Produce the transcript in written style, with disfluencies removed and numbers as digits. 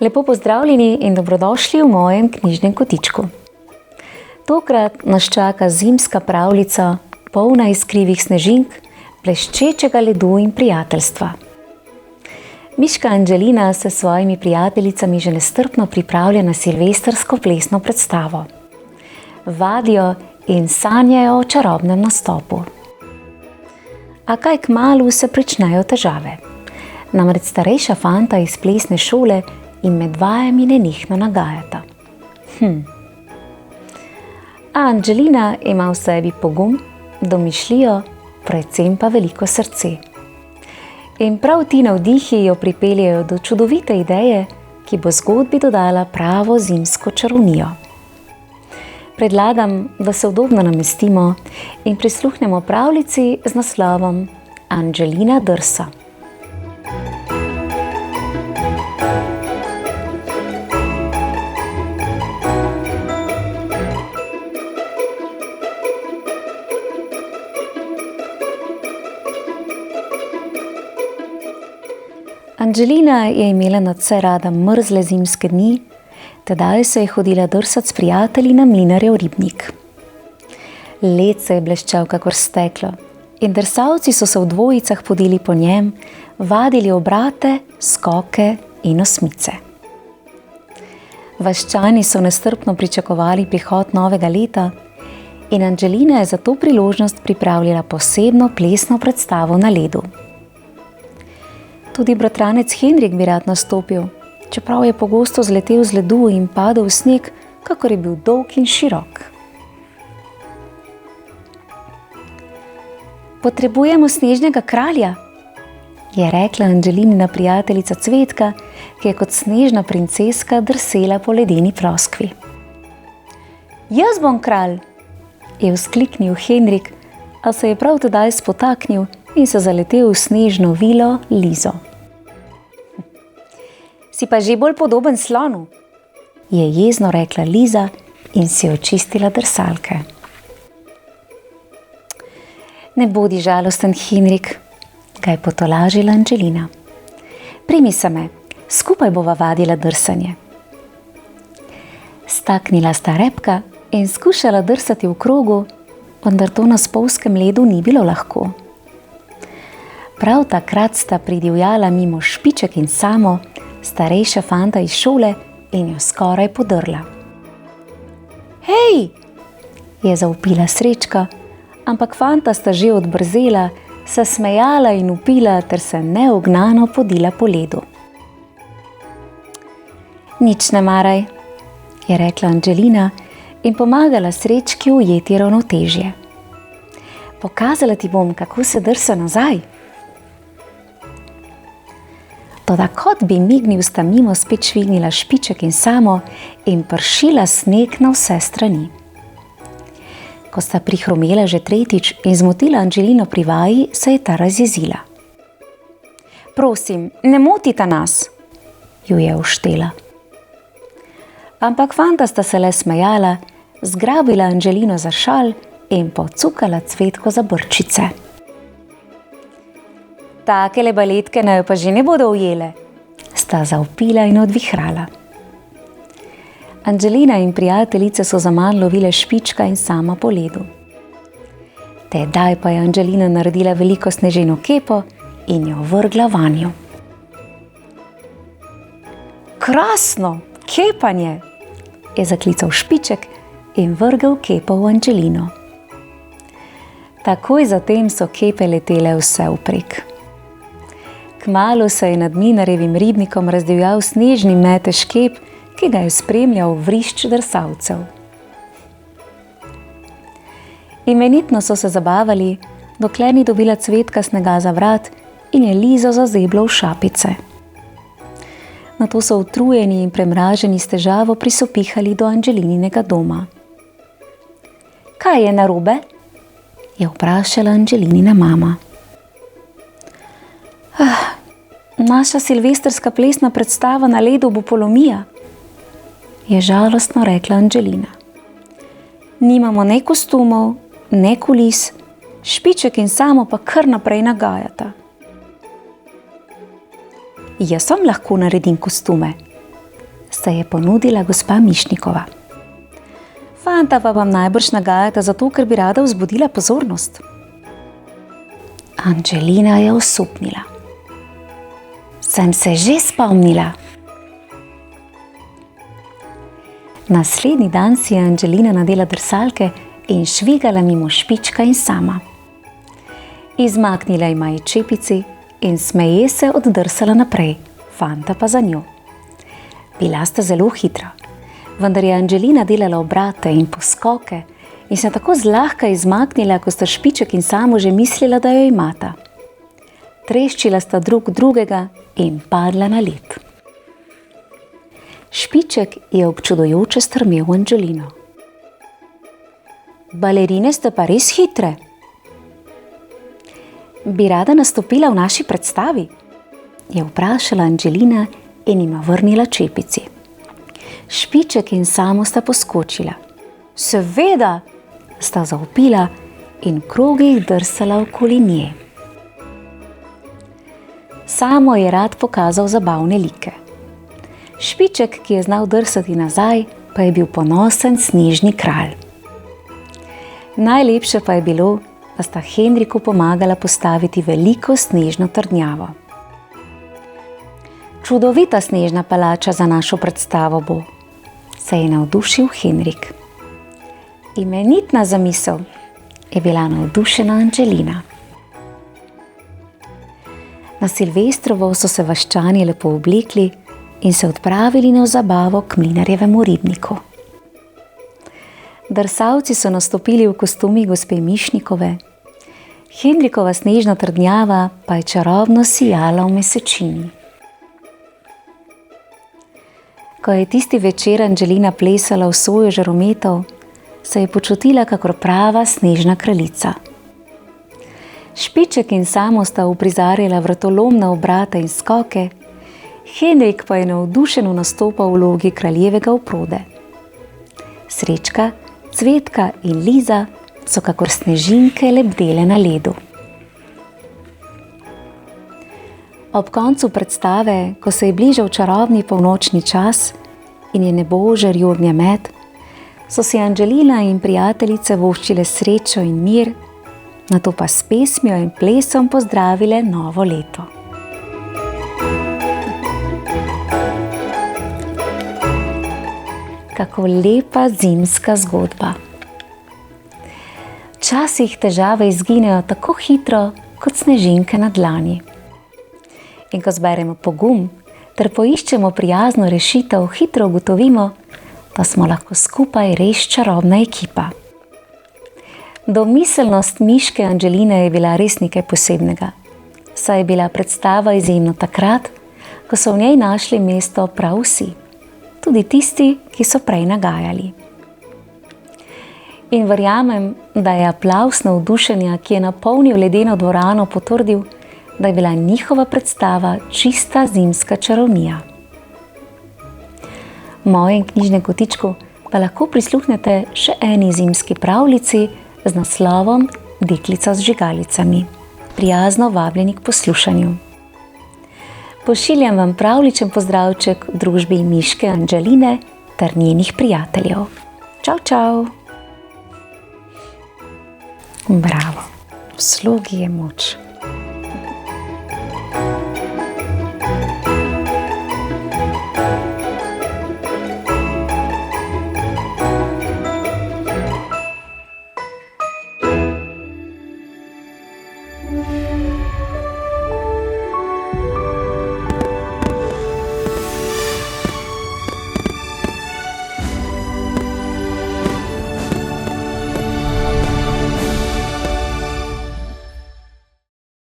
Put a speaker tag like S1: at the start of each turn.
S1: Lepo pozdravljeni in dobrodošli v mojem knjižnem kotičku. Tokrat nas čaka zimska pravljica, polna iskrivih snežink, bleščečega ledu in prijateljstva. Miška Angelina se s svojimi prijateljicami že nestrpno pripravlja na silvestrsko plesno predstavo. Vadijo in sanjajo o čarobnem nastopu. A kaj kmalu se pričnejo težave. Namreč starejša fanta iz plesne šole in med vajami nenehno nagajata. A Angelina ima v sebi pogum, domišljijo, predvsem pa veliko srce. In prav ti navdihi jo pripeljejo do čudovite ideje, ki bo zgodbi dodala pravo zimsko čarovnijo. Predlagam, da se udobno namestimo in prisluhnemo pravljici z naslovom Angelina drsa. Angelina je imela nadvse rada mrzle zimske dni, tedaj se je hodila drsat s prijatelji na Mlinarjev ribnik. Led se je bleščal kakor steklo in drsalci so se v dvojicah podili po njem, vadili obrate, skoke in osmice. Vaščani so nestrpno pričakovali prihod novega leta in Angelina je za to priložnost pripravljala posebno plesno predstavo na ledu. Tudi bratranec Henrik bi rad nastopil, čeprav je pogosto zletel z ledu in padel v sneg, kakor je bil dolg in širok. Potrebujemo snežnega kralja, je rekla Angelinina prijateljica Cvetka, ki je kot snežna princeska drsela po ledeni ploskvi. Jaz bom kralj, je vzkliknil Henrik, a se je prav tedaj spotaknil in se zaletel v snežno vilo Lizo. Si pa že bolj podoben slonu, je jezno rekla Liza in si očistila drsalke. Ne bodi žalosten, Henrik, ga je potolažila Angelina. Primi se me, skupaj bova vadila drsanje. Staknila sta repka in skušala drsati v krogu, vendar to na spolzkem ledu ni bilo lahko. Prav takrat sta pridivjala mimo Špiček in Samo, starejša fanta iz šole, in jo skoraj podrla. Hej, je zavpila Srečka, ampak fanta sta že odbrzela, se smejala in vpila ter se neugnano podila po ledu. Nič ne maraj, je rekla Angelina in pomagala Srečki ujeti ravnotežje. Pokazala ti bom, kako se drsa nazaj. Toda kot bi mignil, sta mimo spet švignila Špiček in Samo in pršila sneg na vse strani. Ko sta prihromela že tretjič in zmotila Angelino pri vaji, se je ta razjezila. Prosim, ne motita nas, ju je uštela. Ampak fanta sta se le smejala, zgrabila Angelino za šal in pocukala Cvetko za brčice. Takele baletke naj pa že ne bodo ujele, sta zavpila in odvihrala. Angelina in prijateljice so zaman lovile Špička in Sama po ledu. Tedaj pa je Angelina naredila veliko sneženo kepo in jo vrgla vanjo. Krasno, kepanje, je zaklical Špiček in vrgel kepo v Angelino. Takoj zatem so kepe letele vse vprek. Kmalu se je nad Mlinarjevim ribnikom razdivjal snežni metež kep, ki ga je spremljal vrišč drsalcev. Imenitno so se zabavali, dokler ni dobila Cvetka snega za vrat in je Lizo zazeblo v šapice. Nato so utrujeni in premraženi s težavo prisopihali do Angelinинega doma. Kaj je narobe? Je vprašala Angelinina mama. Naša silvestrska plesna predstava na ledu bo polomija, je žalostno rekla Angelina. Nimamo ne kostumov, ne kulis, Špiček in Samo pa kar naprej nagajata. Jaz vam lahko naredim kostume, se je ponudila gospa Mišnikova. Fanta pa vam najbrž nagajata zato, ker bi rada vzbudila pozornost. Angelina je osupnila. Sem se že spomnila. Naslednji dan si je Angelina nadela drsalke in švigala mimo Špička in Sama. Izmaknila jima je čepici in smeje se oddrsala naprej, fanta pa za njo. Bila sta zelo hitra, vendar je Angelina delala obrate in poskoke in se tako zlahka izmaknila, ko sta Špiček in Samo že mislila, da jo imata. Treščila sta drug drugega in padla na led. Špiček je občudujoče strmel v Angelino. Balerine ste pa res hitre. Bi rada nastopila v naši predstavi? Je vprašala Angelina in jima vrnila čepici. Špiček in Samo sta poskočila. Seveda, sta zavpila in v krogih drsala okoli nje. Samo je rad pokazal zabavne like. Špiček, ki je znal drsati nazaj, pa je bil ponosen snežni kralj. Najlepše pa je bilo, da sta Henriku pomagala postaviti veliko snežno trdnjavo. Čudovita snežna palača za našo predstavo bo, se je navdušil Henrik. Imenitna zamisel, je bila navdušena Angelina. Na Silvestrovo so se vaščani lepo oblekli in se odpravili na zabavo k mlinarjevemu ribniku. Drsalci so nastopili v kostumih gospe Mišnikove, Henrikova snežna trdnjava pa je čarobno sijala v mesečini. Ko je tisti večer Angelina plesala v soju žarometov, se je počutila kakor prava snežna kraljica. Špiček in Samo sta uprizarjala vratolomne obrate in skoke, Henrik pa je navdušeno nastopal v vlogi kraljevega oprode. Srečka, Cvetka in Liza so kakor snežinke lebdele na ledu. Ob koncu predstave, ko se je bližal čarobni polnočni čas in je nebo žaril ognjemet, so si Angelina in prijateljice voščile srečo in mir, nato pa s pesmijo in plesom pozdravile novo leto. Kako lepa zimska zgodba. Včasih težave izginejo tako hitro, kot snežinke na dlani. In ko zberemo pogum ter poiščemo prijazno rešitev, hitro ugotovimo, da smo lahko skupaj res čarobna ekipa. Domiselnost miške Angeline je bila res nekaj posebnega, saj je bila predstava izjemno takrat, ko so v njej našli mesto prav vsi, tudi tisti, ki so prej nagajali. In verjamem, da je aplavz navdušenja, ki je napolnil ledeno dvorano, potrdil, da je bila njihova predstava čista zimska čarovnija. V mojem knjižnem kotičku pa lahko prisluhnete še eni zimski pravljici z naslovom Deklica z žigalicami. Prijazno vabljeni k poslušanju. Pošiljam vam pravličen pozdravček v družbi miške Angeline ter njenih prijateljev. Čau, čau! Bravo, v slogi je moč.